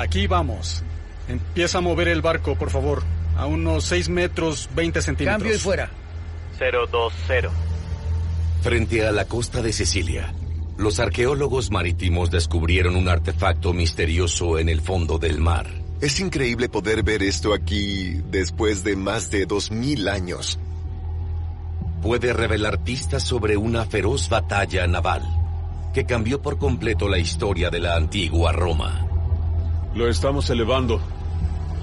Aquí vamos. Empieza a mover el barco, por favor. A unos 6 metros, 20 centímetros. Cambio y fuera. 020. Frente a la costa de Sicilia, los arqueólogos marítimos descubrieron un artefacto misterioso en el fondo del mar. Es increíble poder ver esto aquí después de más de 2000 años. Puede revelar pistas sobre una feroz batalla naval que cambió por completo la historia de la antigua Roma. Lo estamos elevando.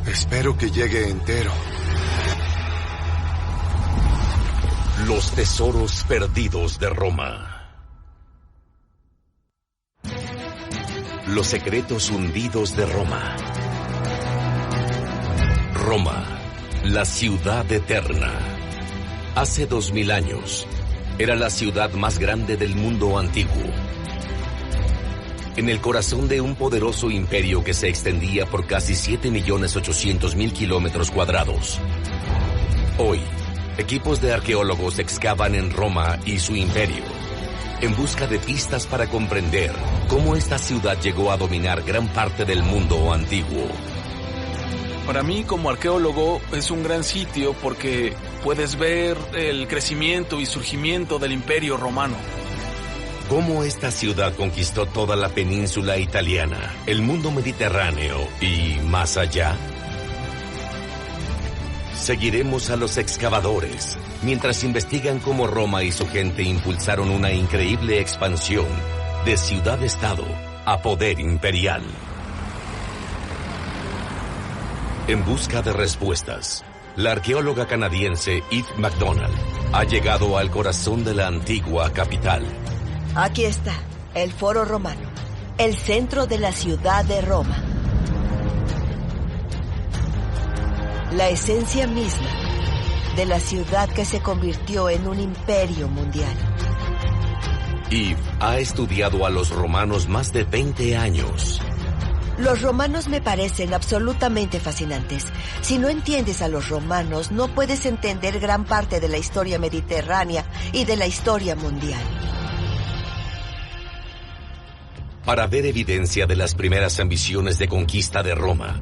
Espero que llegue entero. Los tesoros perdidos de Roma. Los secretos hundidos de Roma. Roma, la ciudad eterna. Hace 2000 años, era la ciudad más grande del mundo antiguo. En el corazón de un poderoso imperio que se extendía por casi 7.800.000 kilómetros cuadrados. Hoy, equipos de arqueólogos excavan en Roma y su imperio, en busca de pistas para comprender cómo esta ciudad llegó a dominar gran parte del mundo antiguo. Para mí, como arqueólogo, es un gran sitio porque puedes ver el crecimiento y surgimiento del Imperio Romano. Cómo esta ciudad conquistó toda la península italiana, el mundo mediterráneo y más allá. Seguiremos a los excavadores mientras investigan cómo Roma y su gente impulsaron una increíble expansión de ciudad-estado a poder imperial. En busca de respuestas, la arqueóloga canadiense Eve McDonald ha llegado al corazón de la antigua capital. Aquí está, el Foro Romano, el centro de la ciudad de Roma. La esencia misma de la ciudad que se convirtió en un imperio mundial. Eve ha estudiado a los romanos más de 20 años. Los romanos me parecen absolutamente fascinantes. Si no entiendes a los romanos, no puedes entender gran parte de la historia mediterránea y de la historia mundial. Para ver evidencia de las primeras ambiciones de conquista de Roma,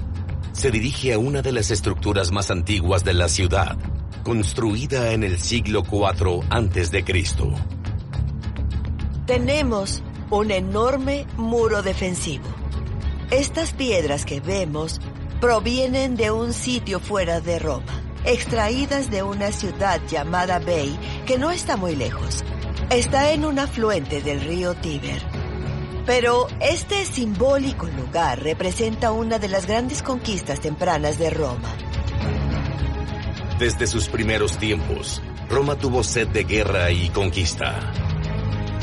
se dirige a una de las estructuras más antiguas de la ciudad, construida en el siglo IV a.C. Tenemos un enorme muro defensivo. Estas piedras que vemos provienen de un sitio fuera de Roma, extraídas de una ciudad llamada Veii, que no está muy lejos. Está en un afluente del río Tíber. Pero este simbólico lugar representa una de las grandes conquistas tempranas de Roma. Desde sus primeros tiempos, Roma tuvo sed de guerra y conquista,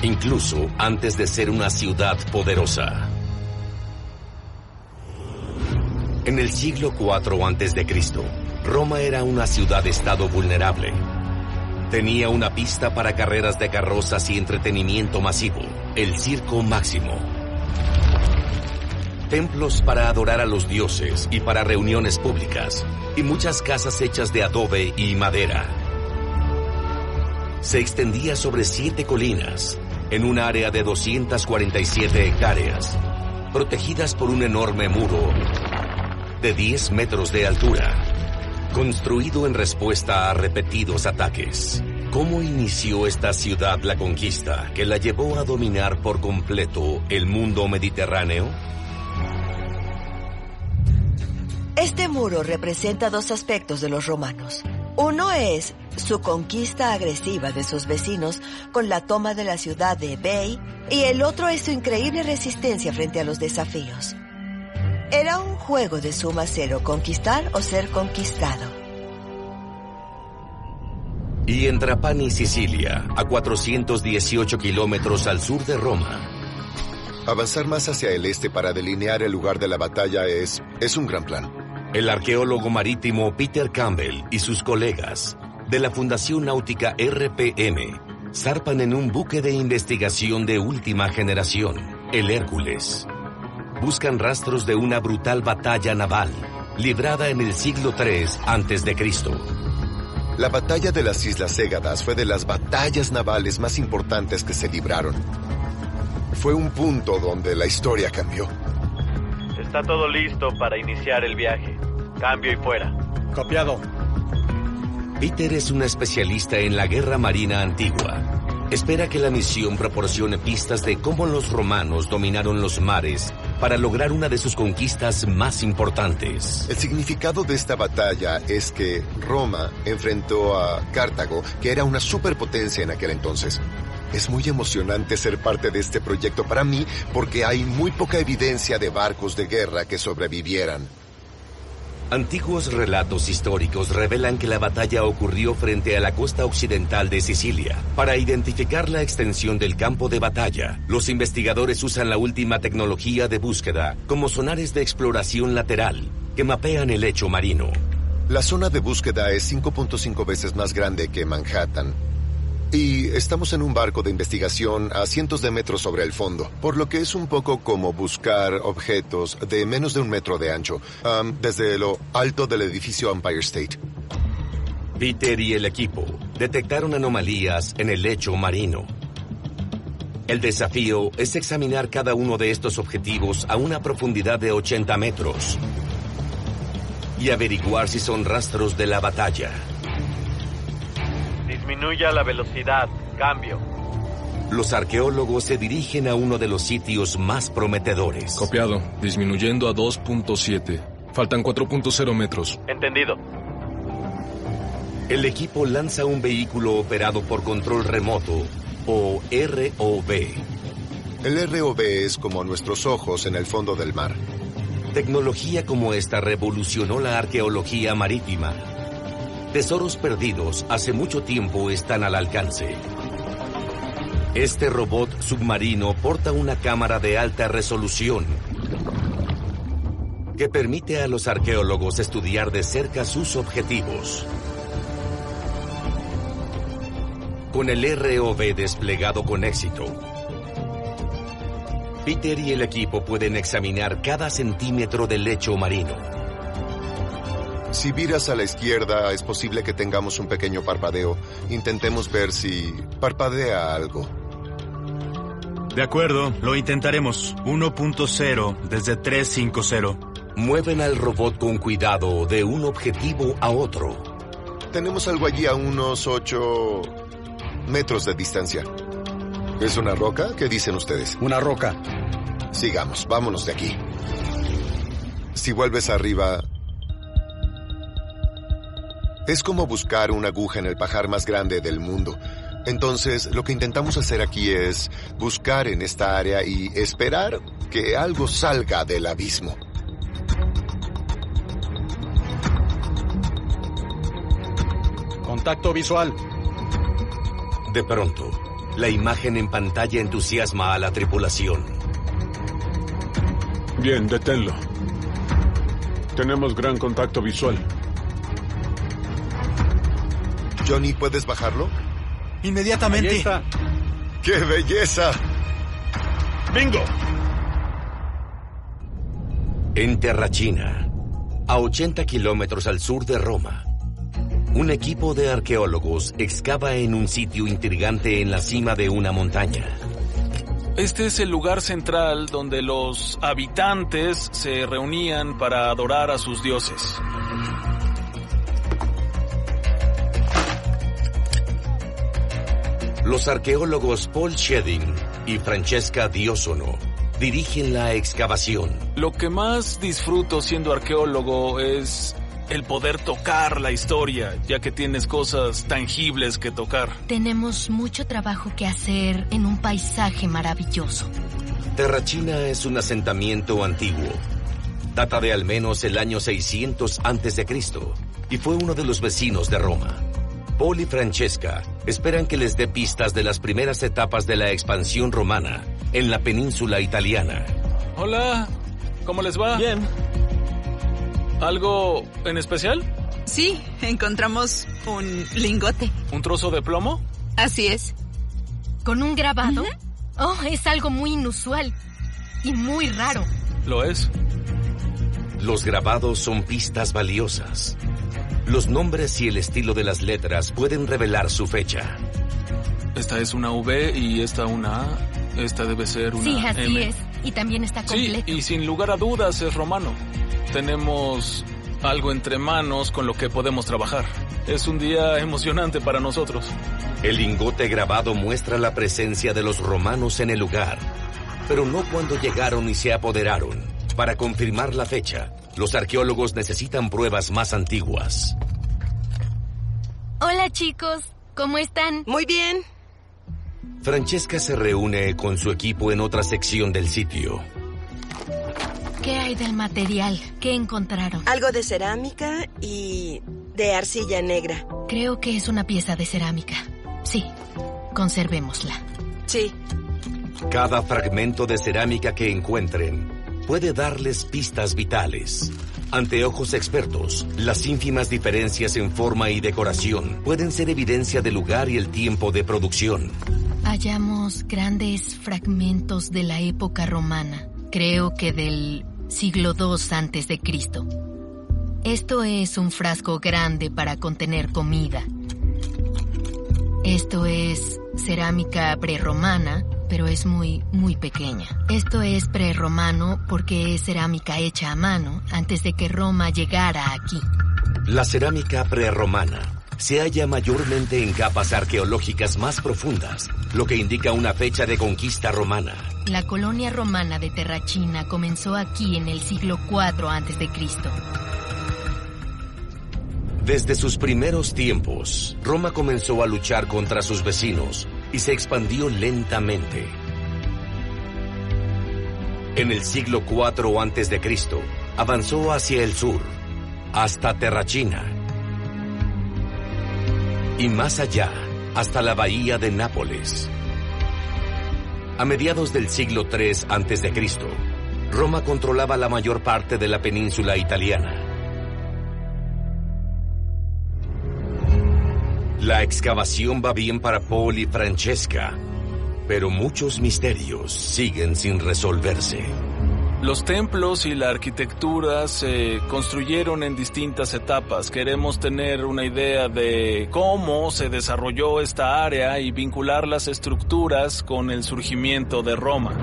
incluso antes de ser una ciudad poderosa. En el siglo IV a.C., Roma era una ciudad-estado vulnerable. Tenía una pista para carreras de carrozas y entretenimiento masivo, el Circo Máximo. Templos para adorar a los dioses y para reuniones públicas, y muchas casas hechas de adobe y madera. Se extendía sobre 7 colinas, en un área de 247 hectáreas, protegidas por un enorme muro de 10 metros de altura, construido en respuesta a repetidos ataques. ¿Cómo inició esta ciudad la conquista que la llevó a dominar por completo el mundo mediterráneo? Este muro representa 2 aspectos de los romanos. Uno es su conquista agresiva de sus vecinos con la toma de la ciudad de Veii, y el otro es su increíble resistencia frente a los desafíos. Era un juego de suma cero, conquistar o ser conquistado. Y en Trapani, Sicilia, a 418 kilómetros al sur de Roma. Avanzar más hacia el este para delinear el lugar de la batalla es un gran plan. El arqueólogo marítimo Peter Campbell y sus colegas de la Fundación Náutica RPM zarpan en un buque de investigación de última generación, el Hércules. Buscan rastros de una brutal batalla naval librada en el siglo III a.C. La batalla de las Islas Égadas fue de las batallas navales más importantes que se libraron. Fue un punto donde la historia cambió. Está todo listo para iniciar el viaje. Cambio y fuera. Copiado. Peter es un especialista en la guerra marina antigua. Espera que la misión proporcione pistas de cómo los romanos dominaron los mares para lograr una de sus conquistas más importantes. El significado de esta batalla es que Roma enfrentó a Cartago, que era una superpotencia en aquel entonces. Es muy emocionante ser parte de este proyecto para mí porque hay muy poca evidencia de barcos de guerra que sobrevivieran. Antiguos relatos históricos revelan que la batalla ocurrió frente a la costa occidental de Sicilia. Para identificar la extensión del campo de batalla, los investigadores usan la última tecnología de búsqueda, como sonares de exploración lateral, que mapean el lecho marino. La zona de búsqueda es 5.5 veces más grande que Manhattan. Y estamos en un barco de investigación a cientos de metros sobre el fondo, por lo que es un poco como buscar objetos de menos de 1 metro de ancho, desde lo alto del edificio Empire State. Peter y el equipo detectaron anomalías en el lecho marino. El desafío es examinar cada uno de estos objetivos a una profundidad de 80 metros y averiguar si son rastros de la batalla. Disminuya la velocidad. Cambio. Los arqueólogos se dirigen a uno de los sitios más prometedores. Copiado. Disminuyendo a 2.7. Faltan 4.0 metros. Entendido. El equipo lanza un vehículo operado por control remoto, o ROV. El ROV es como nuestros ojos en el fondo del mar. Tecnología como esta revolucionó la arqueología marítima. Tesoros perdidos hace mucho tiempo están al alcance. Este robot submarino porta una cámara de alta resolución que permite a los arqueólogos estudiar de cerca sus objetivos. Con el ROV desplegado con éxito, Peter y el equipo pueden examinar cada centímetro del lecho marino. Si viras a la izquierda, es posible que tengamos un pequeño parpadeo. Intentemos ver si parpadea algo. De acuerdo, lo intentaremos. 1.0 desde 350. Mueven al robot con cuidado de un objetivo a otro. Tenemos algo allí a unos 8 metros de distancia. ¿Es una roca? ¿Qué dicen ustedes? Una roca. Sigamos, vámonos de aquí. Si vuelves arriba... Es como buscar una aguja en el pajar más grande del mundo. Entonces, lo que intentamos hacer aquí es buscar en esta área y esperar que algo salga del abismo. Contacto visual. De pronto, la imagen en pantalla entusiasma a la tripulación. Bien, deténlo. Tenemos gran contacto visual. Johnny, ¿puedes bajarlo? Inmediatamente. Ahí está. ¡Qué belleza! ¡Bingo! En Terracina, a 80 kilómetros al sur de Roma, un equipo de arqueólogos excava en un sitio intrigante en la cima de una montaña. Este es el lugar central donde los habitantes se reunían para adorar a sus dioses. Los arqueólogos Paul Shedding y Francesca Diosono dirigen la excavación. Lo que más disfruto siendo arqueólogo es el poder tocar la historia, ya que tienes cosas tangibles que tocar. Tenemos mucho trabajo que hacer en un paisaje maravilloso. Terracina es un asentamiento antiguo. Data de al menos el año 600 a.C. y fue uno de los vecinos de Roma. Paul y Francesca esperan que les dé pistas de las primeras etapas de la expansión romana en la península italiana. Hola, ¿cómo les va? Bien. ¿Algo en especial? Sí, encontramos un lingote. ¿Un trozo de plomo? Así es. ¿Con un grabado? Oh, es algo muy inusual y muy raro. Lo es. Los grabados son pistas valiosas. Los nombres y el estilo de las letras pueden revelar su fecha. Esta es una V y esta una A. Esta debe ser una Sí, así M. es. Y también está completo. Sí, y sin lugar a dudas es romano. Tenemos algo entre manos con lo que podemos trabajar. Es un día emocionante para nosotros. El lingote grabado muestra la presencia de los romanos en el lugar, pero no cuando llegaron y se apoderaron. Para confirmar la fecha, los arqueólogos necesitan pruebas más antiguas. Hola, chicos. ¿Cómo están? Muy bien. Francesca se reúne con su equipo en otra sección del sitio. ¿Qué hay del material? ¿Qué encontraron? Algo de cerámica y de arcilla negra. Creo que es una pieza de cerámica. Sí, conservémosla. Sí. Cada fragmento de cerámica que encuentren puede darles pistas vitales. Ante ojos expertos, las ínfimas diferencias en forma y decoración pueden ser evidencia del lugar y el tiempo de producción. Hallamos grandes fragmentos de la época romana. Creo que del siglo II antes de Cristo. Esto es un frasco grande para contener comida. Esto es cerámica prerromana, pero es muy pequeña. Esto es prerromano porque es cerámica hecha a mano antes de que Roma llegara aquí. La cerámica prerromana se halla mayormente en capas arqueológicas más profundas, lo que indica una fecha de conquista romana. La colonia romana de Terracina comenzó aquí en el siglo IV a.C. Desde sus primeros tiempos, Roma comenzó a luchar contra sus vecinos y se expandió lentamente. En el siglo IV a.C., avanzó hacia el sur, hasta Terracina. Y más allá, hasta la bahía de Nápoles. A mediados del siglo III a.C., Roma controlaba la mayor parte de la península italiana. La excavación va bien para Paul y Francesca, pero muchos misterios siguen sin resolverse. Los templos y la arquitectura se construyeron en distintas etapas. Queremos tener una idea de cómo se desarrolló esta área y vincular las estructuras con el surgimiento de Roma.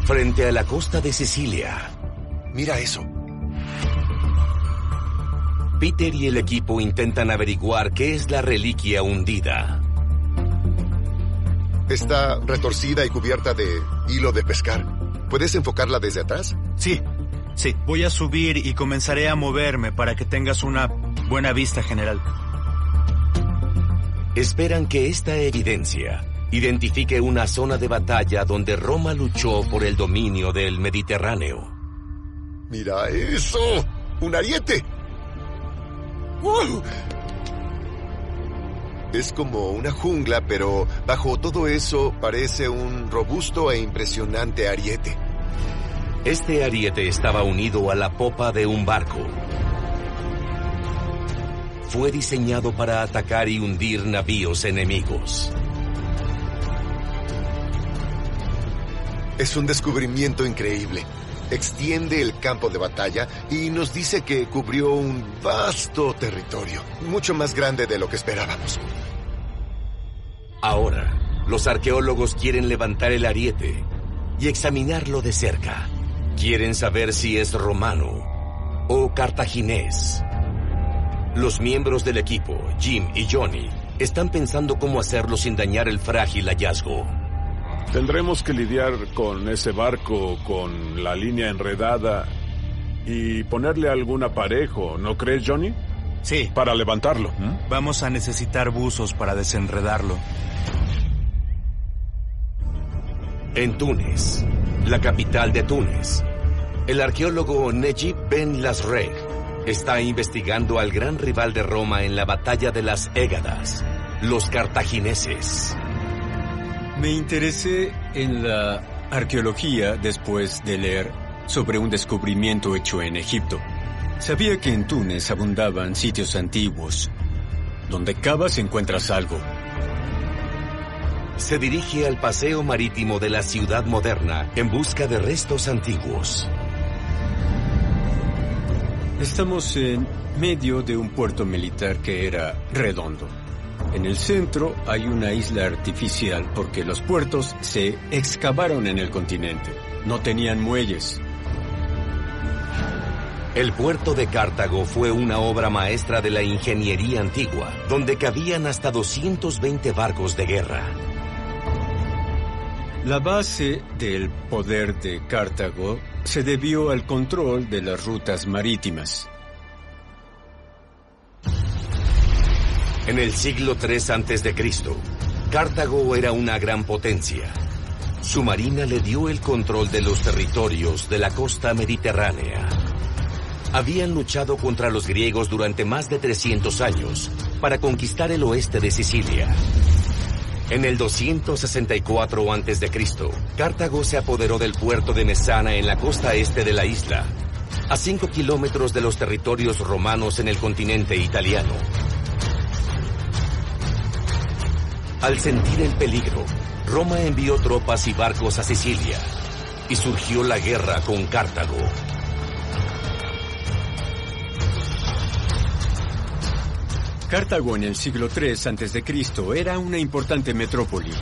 Frente a la costa de Sicilia. Mira eso. Peter y el equipo intentan averiguar qué es la reliquia hundida. Está retorcida y cubierta de hilo de pescar. ¿Puedes enfocarla desde atrás? Sí. Voy a subir y comenzaré a moverme para que tengas una buena vista general. Esperan que esta evidencia identifique una zona de batalla donde Roma luchó por el dominio del Mediterráneo. ¡Mira eso! ¡Un ariete! ¡Wow! Es como una jungla, pero bajo todo eso parece un robusto e impresionante ariete. Este ariete estaba unido a la popa de un barco. Fue diseñado para atacar y hundir navíos enemigos. Es un descubrimiento increíble. Extiende el campo de batalla y nos dice que cubrió un vasto territorio, mucho más grande de lo que esperábamos. Ahora, los arqueólogos quieren levantar el ariete y examinarlo de cerca. Quieren saber si es romano o cartaginés. Los miembros del equipo, Jim y Johnny, están pensando cómo hacerlo sin dañar el frágil hallazgo. Tendremos que lidiar con ese barco, con la línea enredada y ponerle algún aparejo, ¿no crees, Johnny? Sí. Para levantarlo. Vamos a necesitar buzos para desenredarlo. En Túnez, la capital de Túnez, el arqueólogo Nejib Ben Lasreg está investigando al gran rival de Roma en la batalla de las Égadas, los cartagineses. Me interesé en la arqueología después de leer sobre un descubrimiento hecho en Egipto. Sabía que en Túnez abundaban sitios antiguos. Donde cavas encuentras algo. Se dirige al paseo marítimo de la ciudad moderna en busca de restos antiguos. Estamos en medio de un puerto militar que era redondo. En el centro hay una isla artificial porque los puertos se excavaron en el continente. No tenían muelles. El puerto de Cartago fue una obra maestra de la ingeniería antigua, donde cabían hasta 220 barcos de guerra. La base del poder de Cartago se debió al control de las rutas marítimas. En el siglo III a.C., Cartago era una gran potencia. Su marina le dio el control de los territorios de la costa mediterránea. Habían luchado contra los griegos durante más de 300 años para conquistar el oeste de Sicilia. En el 264 a.C., Cartago se apoderó del puerto de Mesana en la costa este de la isla, a 5 kilómetros de los territorios romanos en el continente italiano. Al sentir el peligro, Roma envió tropas y barcos a Sicilia, y surgió la guerra con Cartago. Cartago en el siglo III a.C. era una importante metrópoli.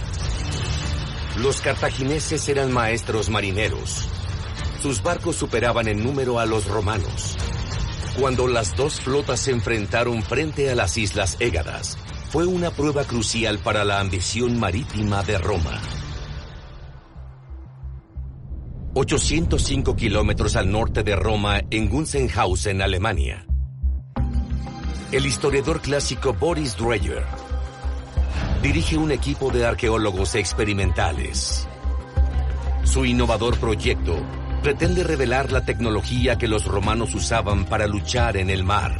Los cartagineses eran maestros marineros. Sus barcos superaban en número a los romanos. Cuando las dos flotas se enfrentaron frente a las Islas Égadas, fue una prueba crucial para la ambición marítima de Roma. 805 kilómetros al norte de Roma, en Gunzenhausen, Alemania. El historiador clásico Boris Dreyer dirige un equipo de arqueólogos experimentales. Su innovador proyecto pretende revelar la tecnología que los romanos usaban para luchar en el mar.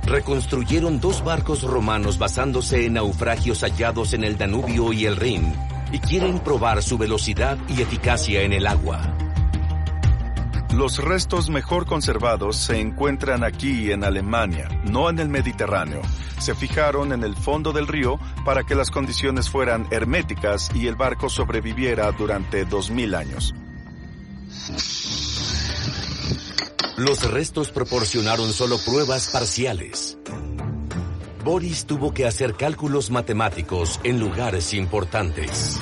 Reconstruyeron 2 barcos romanos basándose en naufragios hallados en el Danubio y el Rin, y quieren probar su velocidad y eficacia en el agua. Los restos mejor conservados se encuentran aquí en Alemania, no en el Mediterráneo. Se fijaron en el fondo del río para que las condiciones fueran herméticas y el barco sobreviviera durante 2000 años. Los restos proporcionaron solo pruebas parciales. Boris tuvo que hacer cálculos matemáticos en lugares importantes.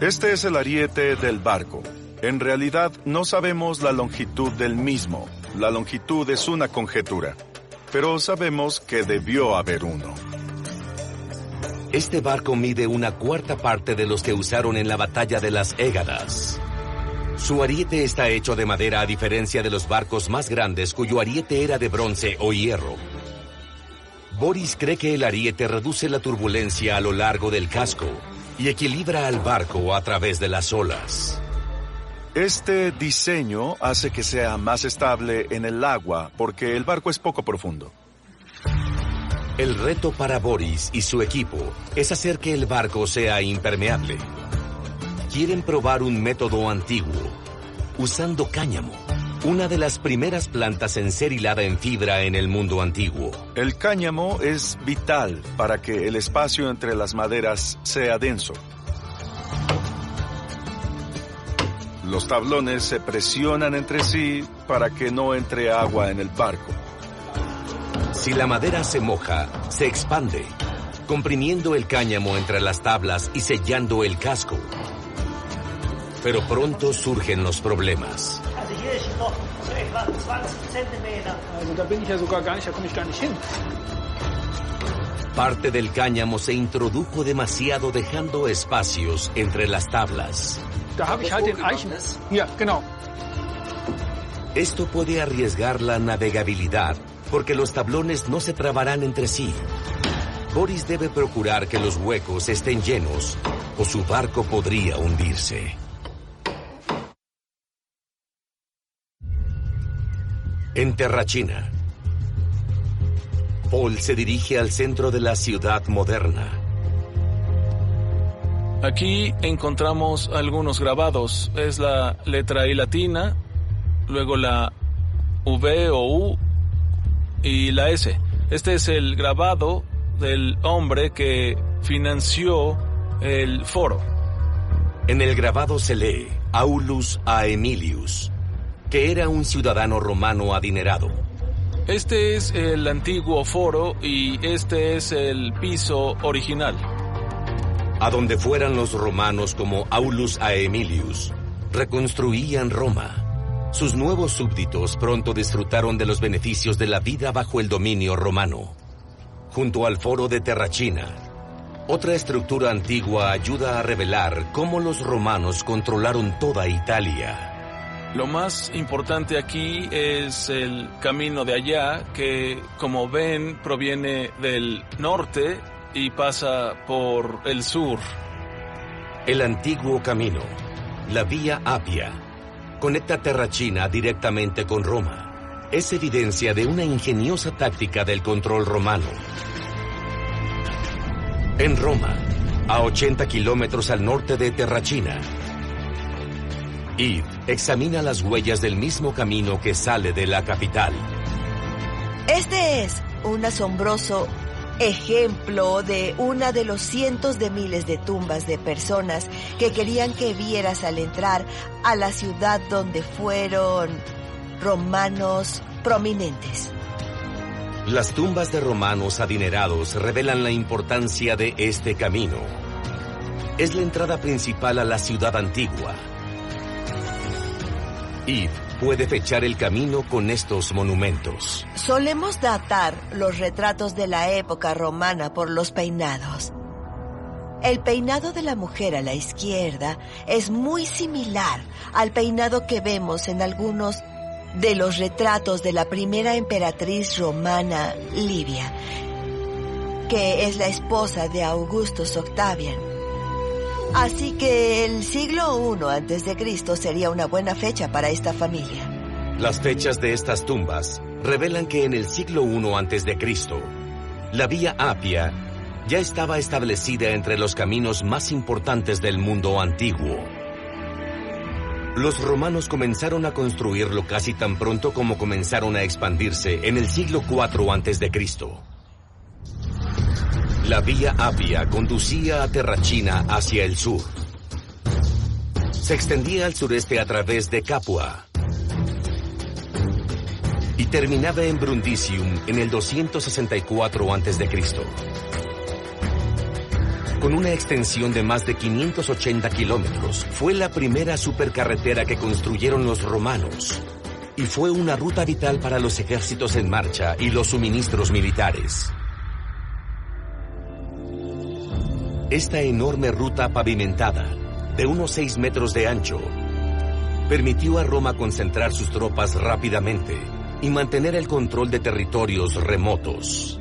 Este es el ariete del barco. En realidad, no sabemos la longitud del mismo. La longitud es una conjetura, pero sabemos que debió haber uno. Este barco mide 1/4 parte de los que usaron en la batalla de las Égadas. Su ariete está hecho de madera a diferencia de los barcos más grandes cuyo ariete era de bronce o hierro. Boris cree que el ariete reduce la turbulencia a lo largo del casco y equilibra al barco a través de las olas. Este diseño hace que sea más estable en el agua porque el barco es poco profundo. El reto para Boris y su equipo es hacer que el barco sea impermeable. Quieren probar un método antiguo, usando cáñamo, una de las primeras plantas en ser hilada en fibra en el mundo antiguo. El cáñamo es vital para que el espacio entre las maderas sea denso. Los tablones se presionan entre sí para que no entre agua en el barco. Si la madera se moja, se expande, comprimiendo el cáñamo entre las tablas y sellando el casco. Pero pronto surgen los problemas. Parte del cáñamo se introdujo demasiado, dejando espacios entre las tablas. Esto puede arriesgar la navegabilidad, porque los tablones no se trabarán entre sí. Boris debe procurar que los huecos estén llenos, o su barco podría hundirse. En Terracina, Paul se dirige al centro de la ciudad moderna. Aquí encontramos algunos grabados. Es la letra I latina, luego la V o U y la S. Este es el grabado del hombre que financió el foro. En el grabado se lee Aulus Aemilius, que era un ciudadano romano adinerado. Este es el antiguo foro y este es el piso original. A donde fueran los romanos como Aulus Aemilius, reconstruían Roma. Sus nuevos súbditos pronto disfrutaron de los beneficios de la vida bajo el dominio romano. Junto al foro de Terracina, otra estructura antigua ayuda a revelar cómo los romanos controlaron toda Italia. Lo más importante aquí es el camino de allá, que, como ven, proviene del norte y pasa por el sur. El antiguo camino, la Vía Appia, conecta Terracina directamente con Roma. Es evidencia de una ingeniosa táctica del control romano. En Roma, a 80 kilómetros al norte de Terracina, Yves examina las huellas del mismo camino que sale de la capital. Este es un asombroso ejemplo de una de los cientos de miles de tumbas de personas que querían que vieras al entrar a la ciudad donde fueron romanos prominentes. Las tumbas de romanos adinerados revelan la importancia de este camino. Es la entrada principal a la ciudad antigua. Yves puede fechar el camino con estos monumentos. Solemos datar los retratos de la época romana por los peinados. El peinado de la mujer a la izquierda es muy similar al peinado que vemos en algunos de los retratos de la primera emperatriz romana, Livia, que es la esposa de Augustus Octavian. Así que el siglo I a.C. sería una buena fecha para esta familia. Las fechas de estas tumbas revelan que en el siglo I a.C., la Vía Appia ya estaba establecida entre los caminos más importantes del mundo antiguo. Los romanos comenzaron a construirlo casi tan pronto como comenzaron a expandirse en el siglo IV a.C. La Vía Appia conducía a Terracina hacia el sur. Se extendía al sureste a través de Capua y terminaba en Brundisium en el 264 a.C. Con una extensión de más de 580 kilómetros, fue la primera supercarretera que construyeron los romanos y fue una ruta vital para los ejércitos en marcha y los suministros militares. Esta enorme ruta pavimentada, de unos 6 metros de ancho, permitió a Roma concentrar sus tropas rápidamente y mantener el control de territorios remotos.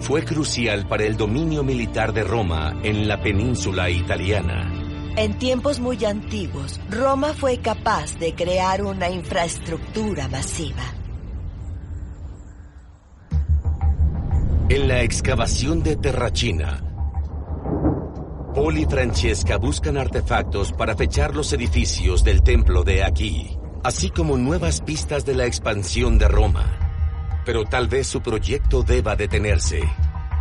Fue crucial para el dominio militar de Roma en la península italiana. En tiempos muy antiguos, Roma fue capaz de crear una infraestructura masiva. En la excavación de Terracina, Paul y Francesca buscan artefactos para fechar los edificios del templo de aquí, así como nuevas pistas de la expansión de Roma. Pero tal vez su proyecto deba detenerse.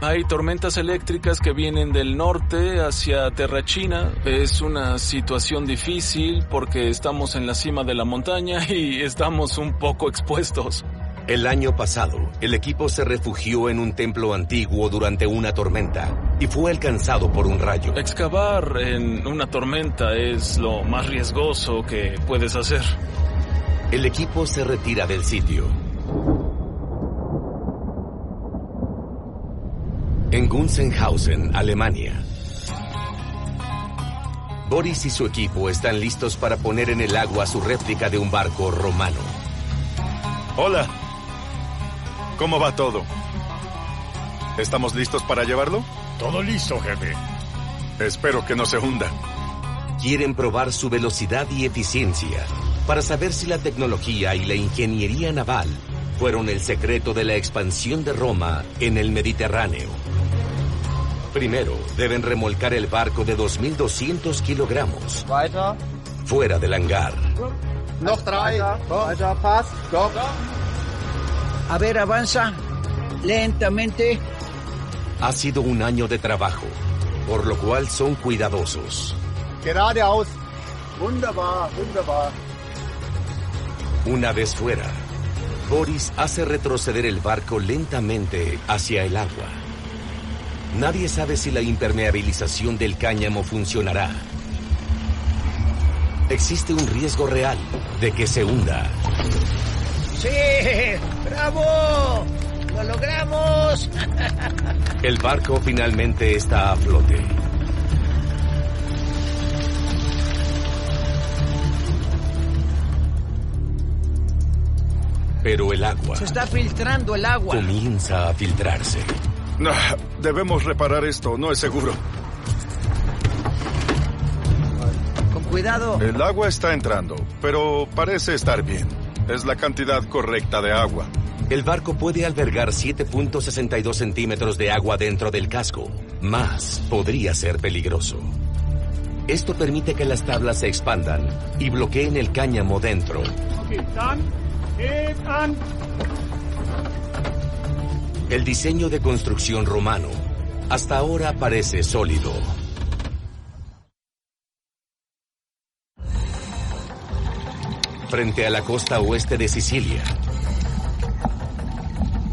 Hay tormentas eléctricas que vienen del norte hacia Terracina. Es una situación difícil porque estamos en la cima de la montaña y estamos un poco expuestos. El año pasado, el equipo se refugió en un templo antiguo durante una tormenta y fue alcanzado por un rayo. Excavar en una tormenta es lo más riesgoso que puedes hacer. El equipo se retira del sitio. En Gunzenhausen, Alemania, Boris y su equipo están listos para poner en el agua su réplica de un barco romano. Hola. ¿Cómo va todo? ¿Estamos listos para llevarlo? Todo listo, jefe. Espero que no se hunda. Quieren probar su velocidad y eficiencia para saber si la tecnología y la ingeniería naval fueron el secreto de la expansión de Roma en el Mediterráneo. Primero, deben remolcar el barco de 2.200 kilogramos fuera del hangar. Noch 3. Weiter, pass. Go. A ver, avanza. Lentamente. Ha sido un año de trabajo, por lo cual son cuidadosos. Geradeaus. Wunderbar, wunderbar. Una vez fuera, Boris hace retroceder el barco lentamente hacia el agua. Nadie sabe si la impermeabilización del cáñamo funcionará. Existe un riesgo real de que se hunda. ¡Sí! ¡Bravo! ¡Lo logramos! El barco finalmente está a flote. Pero el agua... Se está filtrando el agua. Comienza a filtrarse. No, debemos reparar esto, no es seguro. Con cuidado. El agua está entrando, pero parece estar bien. Es la cantidad correcta de agua. El barco puede albergar 7.62 centímetros de agua dentro del casco. Más podría ser peligroso. Esto permite que las tablas se expandan y bloqueen el cáñamo dentro. El diseño de construcción romano hasta ahora parece sólido. Frente a la costa oeste de Sicilia,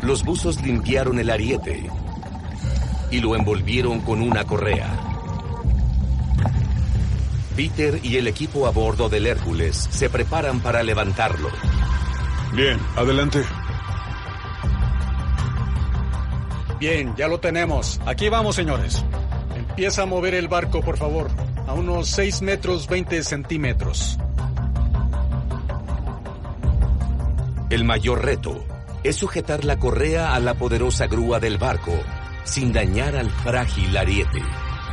los buzos limpiaron el ariete y lo envolvieron con una correa. Peter y el equipo a bordo del Hércules se preparan para levantarlo. Bien, adelante. Bien, ya lo tenemos. Aquí vamos, señores. Empieza a mover el barco, por favor. A unos 6 metros 20 centímetros. El mayor reto es sujetar la correa a la poderosa grúa del barco sin dañar al frágil ariete.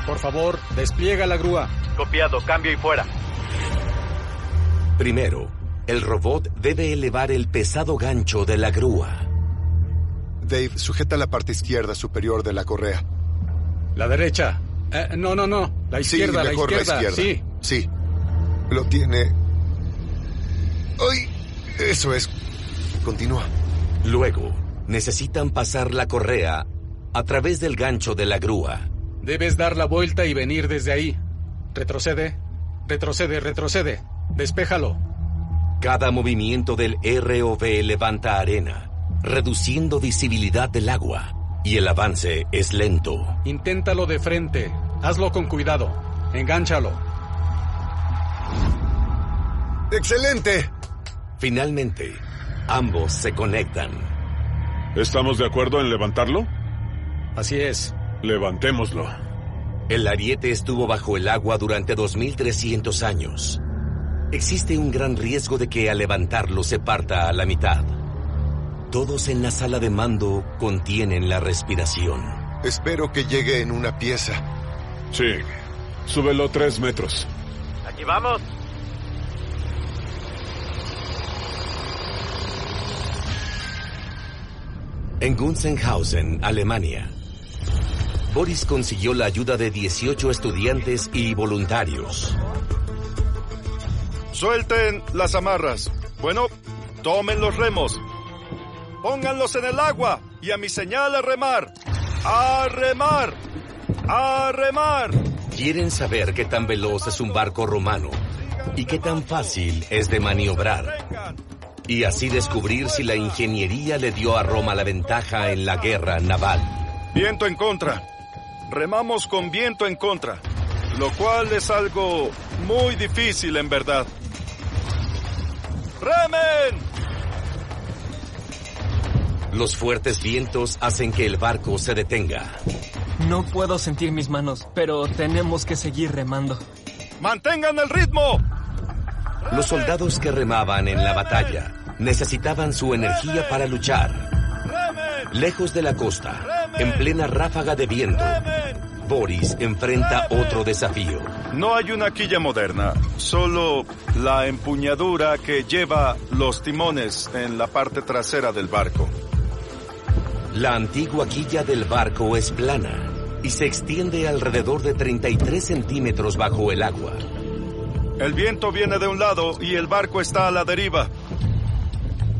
Por favor, despliega la grúa. Copiado, cambio y fuera. Primero, el robot debe elevar el pesado gancho de la grúa. Dave, sujeta la parte izquierda superior de la correa. La derecha. No. La izquierda, sí, mejor la izquierda. Sí. Sí. Lo tiene... ¡Ay! Eso es. Continúa. Luego, necesitan pasar la correa a través del gancho de la grúa. Debes dar la vuelta y venir desde ahí. Retrocede. Despéjalo. Cada movimiento del ROV levanta arena, reduciendo visibilidad del agua, y el avance es lento. Inténtalo de frente. Hazlo con cuidado. Engánchalo. ¡Excelente! Finalmente, ambos se conectan. ¿Estamos de acuerdo en levantarlo? Así es. Levantémoslo. El ariete estuvo bajo el agua durante 2300 años. Existe un gran riesgo de que al levantarlo se parta a la mitad. Todos en la sala de mando contienen la respiración. Espero que llegue en una pieza. Sí. Súbelo 3 metros. Aquí vamos. En Gunzenhausen, Alemania, Boris consiguió la ayuda de 18 estudiantes y voluntarios. Suelten las amarras. Bueno, tomen los remos. Pónganlos en el agua y a mi señal a remar. ¡A remar! ¡A remar! Quieren saber qué tan veloz es un barco romano y qué tan fácil es de maniobrar. Y así descubrir si la ingeniería le dio a Roma la ventaja en la guerra naval. Viento en contra. Remamos con viento en contra, lo cual es algo muy difícil en verdad. ¡Remen! Los fuertes vientos hacen que el barco se detenga. No puedo sentir mis manos, pero tenemos que seguir remando. ¡Mantengan el ritmo! Los soldados que remaban en la batalla necesitaban su energía para luchar. Lejos de la costa, en plena ráfaga de viento, Boris enfrenta otro desafío. No hay una quilla moderna, solo la empuñadura que lleva los timones en la parte trasera del barco. La antigua quilla del barco es plana y se extiende alrededor de 33 centímetros bajo el agua. El viento viene de un lado y el barco está a la deriva.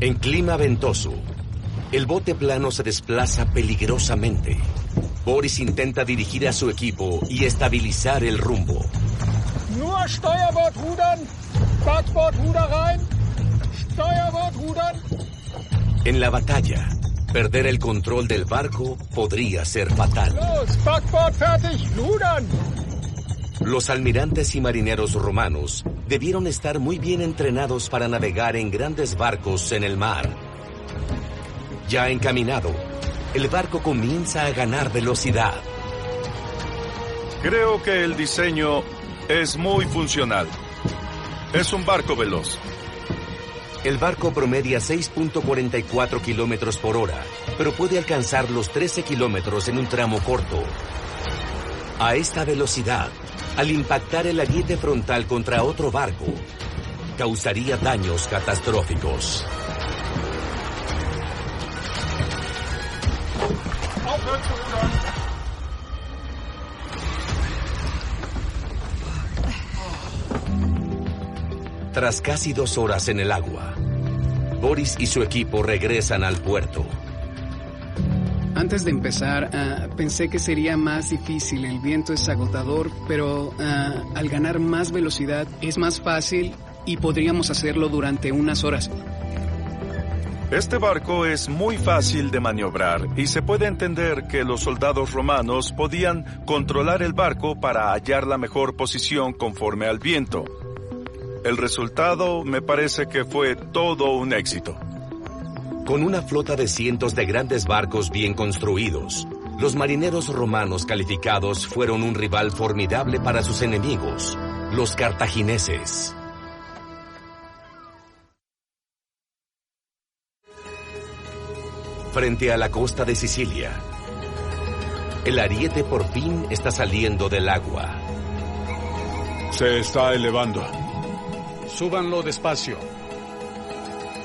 En clima ventoso, el bote plano se desplaza peligrosamente. Boris intenta dirigir a su equipo y estabilizar el rumbo. Nur Steuerbord rudern, Backbord ruder rein, Steuerbord rudern. En la batalla, perder el control del barco podría ser fatal. Los, Backbord fertig, rudern. Los almirantes y marineros romanos debieron estar muy bien entrenados para navegar en grandes barcos en el mar. Ya encaminado, el barco comienza a ganar velocidad. Creo que el diseño es muy funcional. Es un barco veloz. El barco promedia 6.44 kilómetros por hora, pero puede alcanzar los 13 kilómetros en un tramo corto. A esta velocidad, al impactar el ariete frontal contra otro barco, causaría daños catastróficos. Tras casi 2 horas en el agua, Boris y su equipo regresan al puerto. Antes de empezar, pensé que sería más difícil. El viento es agotador, pero al ganar más velocidad es más fácil y podríamos hacerlo durante unas horas. Este barco es muy fácil de maniobrar y se puede entender que los soldados romanos podían controlar el barco para hallar la mejor posición conforme al viento. El resultado me parece que fue todo un éxito. Con una flota de cientos de grandes barcos bien construidos, los marineros romanos calificados fueron un rival formidable para sus enemigos, los cartagineses. Frente a la costa de Sicilia, el ariete por fin está saliendo del agua. Se está elevando. Súbanlo despacio.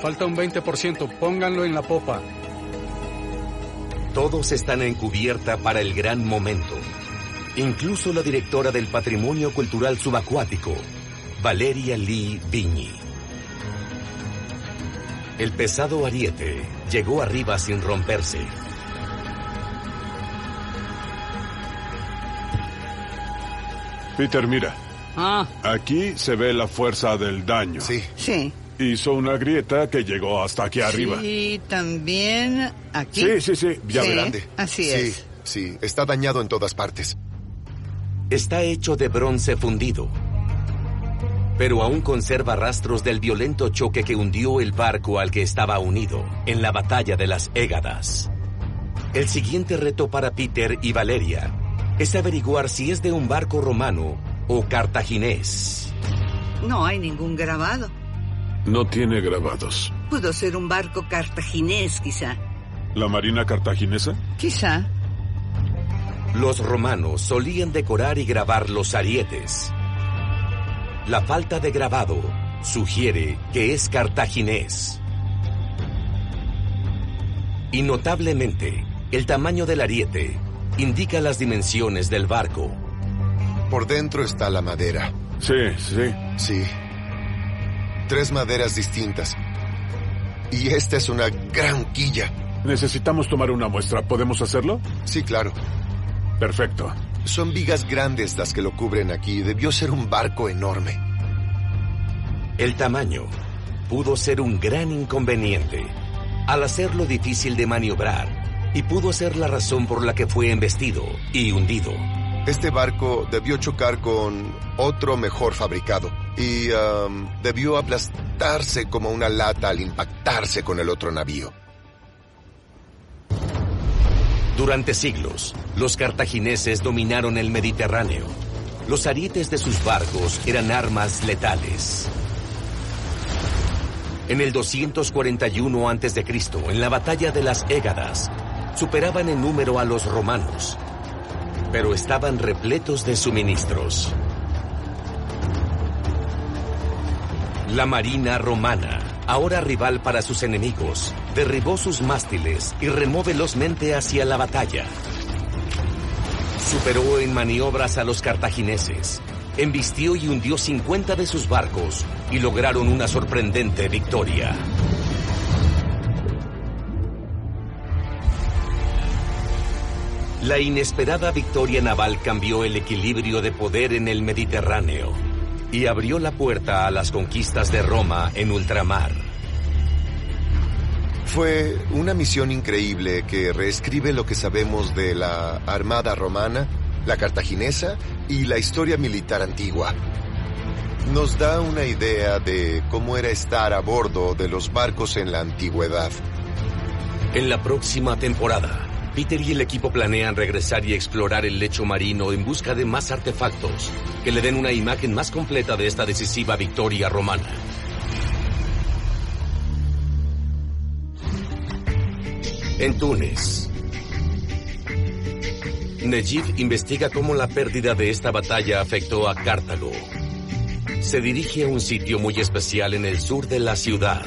Falta un 20%, pónganlo en la popa. Todos están en cubierta para el gran momento. Incluso la directora del Patrimonio Cultural Subacuático, Valeria Lee Vigny. El pesado ariete llegó arriba sin romperse. Peter, mira. Aquí se ve la fuerza del daño. Sí. Hizo una grieta que llegó hasta aquí arriba. Y también aquí. Sí. Ya verán. Así es. Sí, está dañado en todas partes. Está hecho de bronce fundido, pero aún conserva rastros del violento choque que hundió el barco al que estaba unido en la batalla de las Égadas. El siguiente reto para Peter y Valeria es averiguar si es de un barco romano o cartaginés. No hay ningún grabado. No tiene grabados. Pudo ser un barco cartaginés, quizá. ¿La marina cartaginesa? Quizá. Los romanos solían decorar y grabar los arietes. La falta de grabado sugiere que es cartaginés. Y notablemente, el tamaño del ariete indica las dimensiones del barco. Por dentro está la madera. Sí. 3 maderas distintas. Y esta es una gran quilla. Necesitamos tomar una muestra. ¿Podemos hacerlo? Sí, claro. Perfecto. Son vigas grandes las que lo cubren aquí. Debió ser un barco enorme. El tamaño pudo ser un gran inconveniente al hacerlo difícil de maniobrar y pudo ser la razón por la que fue embestido y hundido. Este barco debió chocar con otro mejor fabricado y debió aplastarse como una lata al impactarse con el otro navío. Durante siglos, los cartagineses dominaron el Mediterráneo. Los arietes de sus barcos eran armas letales. En el 241 a.C., en la batalla de las Égadas, superaban en número a los romanos, pero estaban repletos de suministros. La marina romana, ahora rival para sus enemigos, derribó sus mástiles y remó velozmente hacia la batalla. Superó en maniobras a los cartagineses, embistió y hundió 50 de sus barcos y lograron una sorprendente victoria. La inesperada victoria naval cambió el equilibrio de poder en el Mediterráneo y abrió la puerta a las conquistas de Roma en ultramar. Fue una misión increíble que reescribe lo que sabemos de la Armada Romana, la cartaginesa y la historia militar antigua. Nos da una idea de cómo era estar a bordo de los barcos en la antigüedad. En la próxima temporada, Peter y el equipo planean regresar y explorar el lecho marino en busca de más artefactos que le den una imagen más completa de esta decisiva victoria romana. En Túnez, Nejib investiga cómo la pérdida de esta batalla afectó a Cartago. Se dirige a un sitio muy especial en el sur de la ciudad.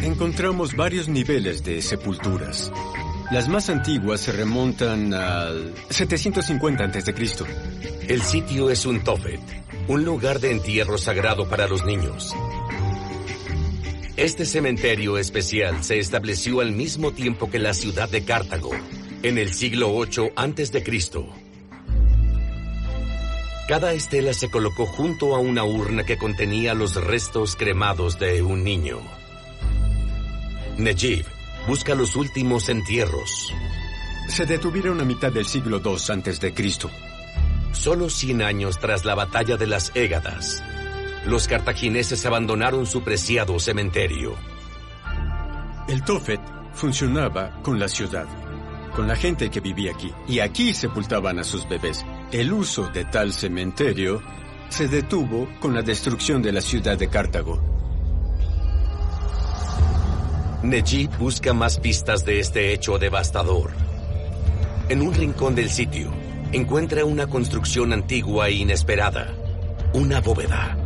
Encontramos varios niveles de sepulturas. Las más antiguas se remontan al 750 a.C. El sitio es un Tophet, un lugar de entierro sagrado para los niños. Este cementerio especial se estableció al mismo tiempo que la ciudad de Cartago, en el siglo VIII a.C. Cada estela se colocó junto a una urna que contenía los restos cremados de un niño. Nejib busca los últimos entierros. Se detuvieron a mitad del siglo II a.C. Solo 100 años tras la batalla de las Égadas, los cartagineses abandonaron su preciado cementerio. El Tophet funcionaba con la ciudad, con la gente que vivía aquí, y aquí sepultaban a sus bebés. El uso de tal cementerio se detuvo con la destrucción de la ciudad de Cartago. Nejib busca más pistas de este hecho devastador. En un rincón del sitio, encuentra una construcción antigua e inesperada, una bóveda.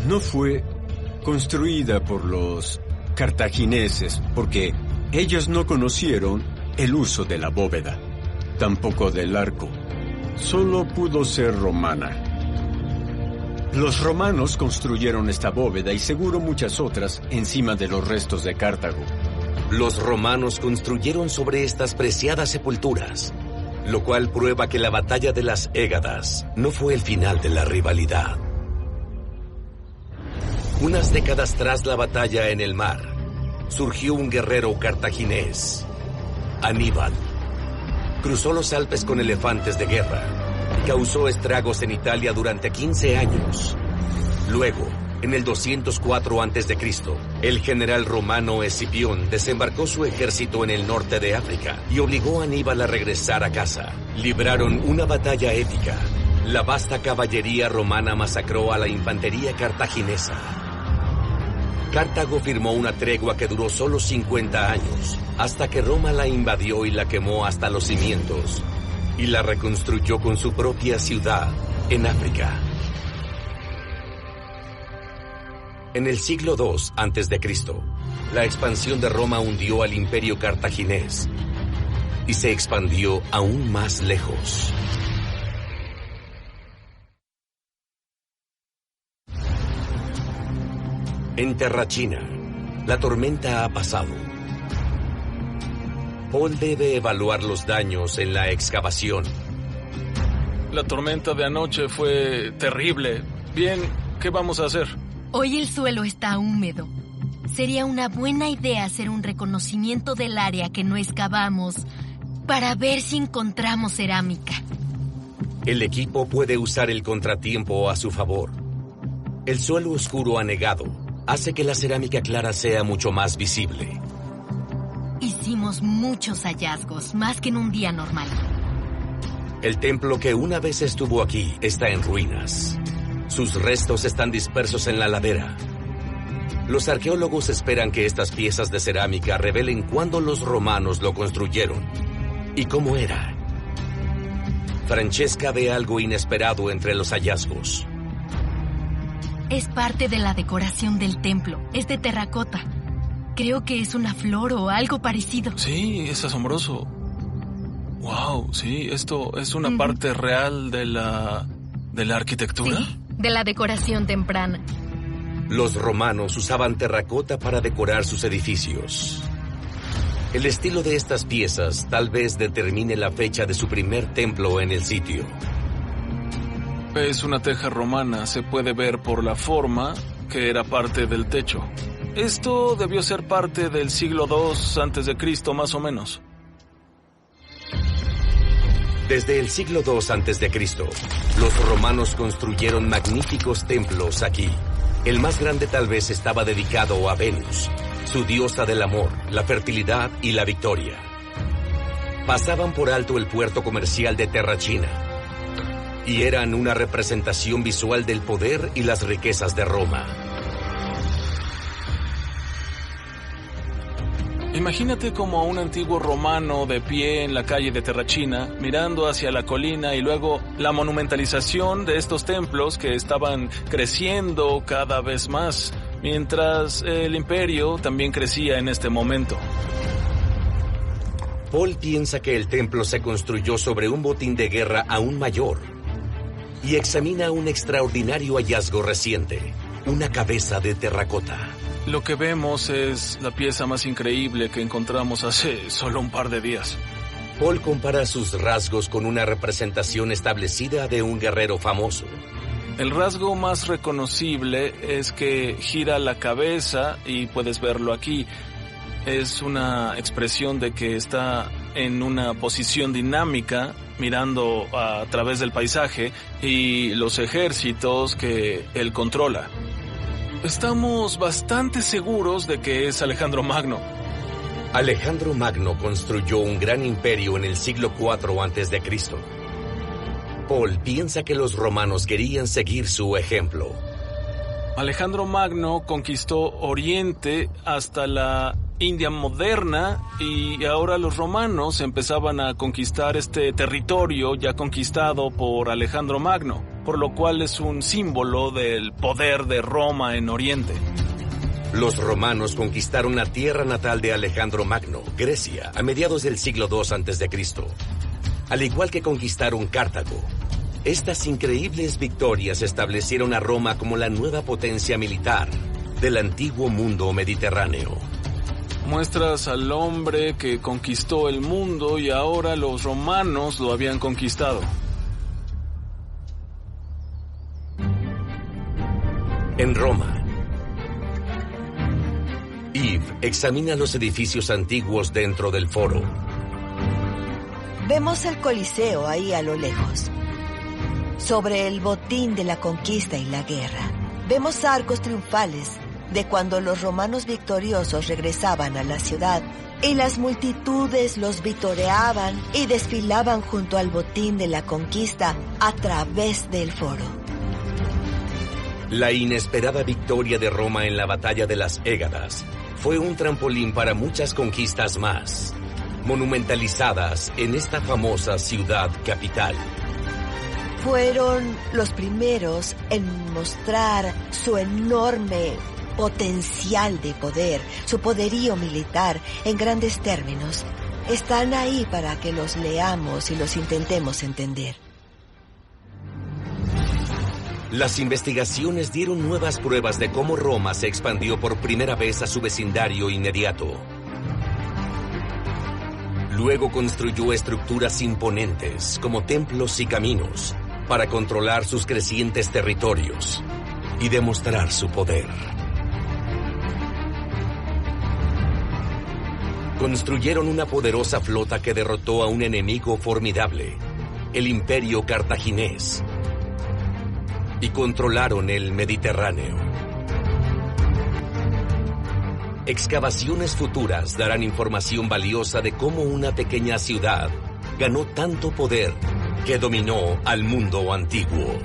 No fue construida por los cartagineses porque ellos no conocieron el uso de la bóveda, tampoco del arco. Solo pudo ser romana. Los romanos construyeron esta bóveda y seguro muchas otras encima de los restos de Cartago. Los romanos construyeron sobre estas preciadas sepulturas, lo cual prueba que la batalla de las Égadas no fue el final de la rivalidad. Unas décadas tras la batalla en el mar, surgió un guerrero cartaginés, Aníbal. Cruzó los Alpes con elefantes de guerra y causó estragos en Italia durante 15 años. Luego, en el 204 a.C., el general romano Escipión desembarcó su ejército en el norte de África y obligó a Aníbal a regresar a casa. Libraron una batalla épica. La vasta caballería romana masacró a la infantería cartaginesa. Cartago firmó una tregua que duró solo 50 años, hasta que Roma la invadió y la quemó hasta los cimientos, y la reconstruyó con su propia ciudad en África. En el siglo II a.C., la expansión de Roma hundió al imperio cartaginés y se expandió aún más lejos. En Terrachina, la tormenta ha pasado. Paul debe evaluar los daños en la excavación. La tormenta de anoche fue terrible. Bien, ¿qué vamos a hacer? Hoy el suelo está húmedo. Sería una buena idea hacer un reconocimiento del área que no excavamos para ver si encontramos cerámica. El equipo puede usar el contratiempo a su favor. El suelo oscuro anegado hace que la cerámica clara sea mucho más visible. Hicimos muchos hallazgos, más que en un día normal. El templo que una vez estuvo aquí está en ruinas. Sus restos están dispersos en la ladera. Los arqueólogos esperan que estas piezas de cerámica revelen cuándo los romanos lo construyeron y cómo era. Francesca ve algo inesperado entre los hallazgos. Es parte de la decoración del templo. Es de terracota. Creo que es una flor o algo parecido. Sí, es asombroso. Wow, sí, esto es una parte real de la arquitectura. Sí, de la decoración temprana. Los romanos usaban terracota para decorar sus edificios. El estilo de estas piezas tal vez determine la fecha de su primer templo en el sitio. Es una teja romana, se puede ver por la forma que era parte del techo. Esto debió ser parte del siglo II a.C., más o menos. Desde el siglo II a.C., los romanos construyeron magníficos templos aquí. El más grande tal vez estaba dedicado a Venus, su diosa del amor, la fertilidad y la victoria. Pasaban por alto el puerto comercial de Terracina y eran una representación visual del poder y las riquezas de Roma. Imagínate como a un antiguo romano de pie en la calle de Terracina, mirando hacia la colina y luego la monumentalización de estos templos que estaban creciendo cada vez más, mientras el imperio también crecía en este momento. Paul piensa que el templo se construyó sobre un botín de guerra aún mayor y examina un extraordinario hallazgo reciente, una cabeza de terracota. Lo que vemos es la pieza más increíble que encontramos hace solo un par de días. Paul compara sus rasgos con una representación establecida de un guerrero famoso. El rasgo más reconocible es que gira la cabeza y puedes verlo aquí. Es una expresión de que está en una posición dinámica, mirando a través del paisaje y los ejércitos que él controla. Estamos bastante seguros de que es Alejandro Magno. Alejandro Magno construyó un gran imperio en el siglo IV a.C. Paul piensa que los romanos querían seguir su ejemplo. Alejandro Magno conquistó Oriente hasta la India moderna y ahora los romanos empezaban a conquistar este territorio ya conquistado por Alejandro Magno, por lo cual es un símbolo del poder de Roma en Oriente. Los romanos conquistaron la tierra natal de Alejandro Magno, Grecia, a mediados del siglo II a.C., al igual que conquistaron Cartago. Estas increíbles victorias establecieron a Roma como la nueva potencia militar del antiguo mundo mediterráneo. Muestras al hombre que conquistó el mundo y ahora los romanos lo habían conquistado. En Roma, Yves examina los edificios antiguos dentro del foro. Vemos el Coliseo ahí a lo lejos. Sobre el botín de la conquista y la guerra, vemos arcos triunfales de cuando los romanos victoriosos regresaban a la ciudad y las multitudes los vitoreaban y desfilaban junto al botín de la conquista a través del foro. La inesperada victoria de Roma en la batalla de las Égadas fue un trampolín para muchas conquistas más, monumentalizadas en esta famosa ciudad capital. Fueron los primeros en mostrar su enorme potencial de poder, su poderío militar en grandes términos. Están ahí para que los leamos y los intentemos entender. Las investigaciones dieron nuevas pruebas de cómo Roma se expandió por primera vez a su vecindario inmediato. Luego construyó estructuras imponentes como templos y caminos para controlar sus crecientes territorios y demostrar su poder. Construyeron una poderosa flota que derrotó a un enemigo formidable, el Imperio Cartaginés, y controlaron el Mediterráneo. Excavaciones futuras darán información valiosa de cómo una pequeña ciudad ganó tanto poder que dominó al mundo antiguo.